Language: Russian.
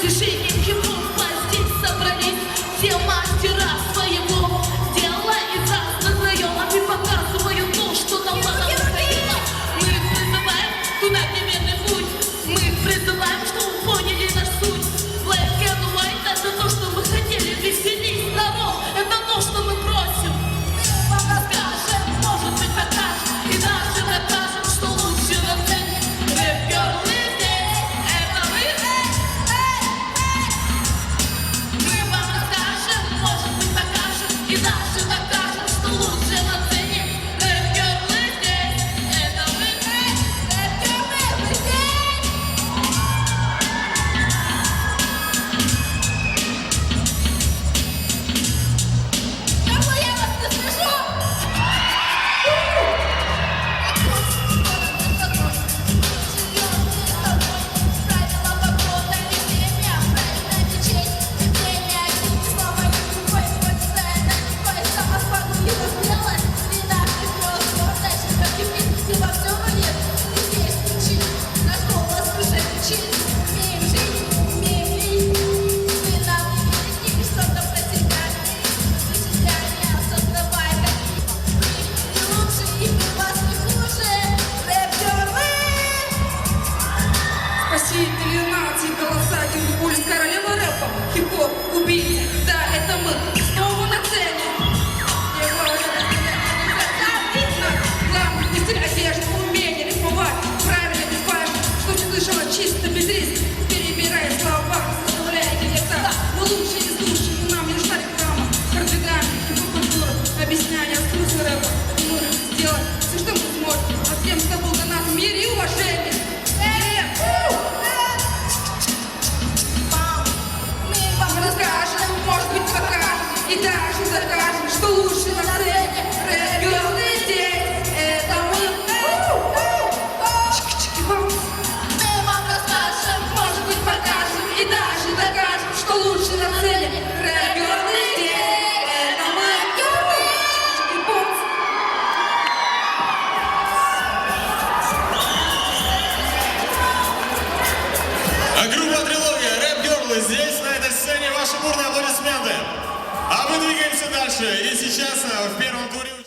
движением хип-хопа здесь собрались все мастера своего дела из разных районов и показывают то, что нам надо настояло. Мы призываем туда, где верный путь. Мы призываем, чтобы поняли наш суть. Black and white — это то, что мы хотели. Веселись, народ, это то, что мы просим. Мы вам расскажем, может быть, покажем и даже докажем, что лучше на сцене. Рэп-герлы здесь, это мы. Мы вам расскажем, может быть, покажем и даже докажем, что лучше на сцене. Рэп-герлы здесь, это мы. Рэп-герлы, вы здесь. Кого я вас не слышу? Спасители нации, голосатель, пульс, королева рэпа, хип-хоп, убийца, да, это мы, снова на сцене. Главное, не терять вежливое умение рифмовать, правильно бифаем, что ты слышала чисто, без риска, перебирая слова, составляя диалекта. Мы лучшие из лучших, и нам не нужна реклама, продвигаем хип-хоп-культуру, объясняя смысл рэпа, мы можем сделать все, что мы сможем, а всем, кто был до нас в мире и уважении. Расскажем, может быть, покажем и даже докажем, что лучше на сцене. Рэп-герлы здесь, это мы. Мы вам расскажем, Может быть, покажем и даже докажем, что лучше на сцене. Рэп-герлы здесь, это мы. А группа «Трилогия», рэп-герлы здесь, на этой сцене, ваши бурные аплодисменты. А мы двигаемся дальше. И сейчас в первом туре...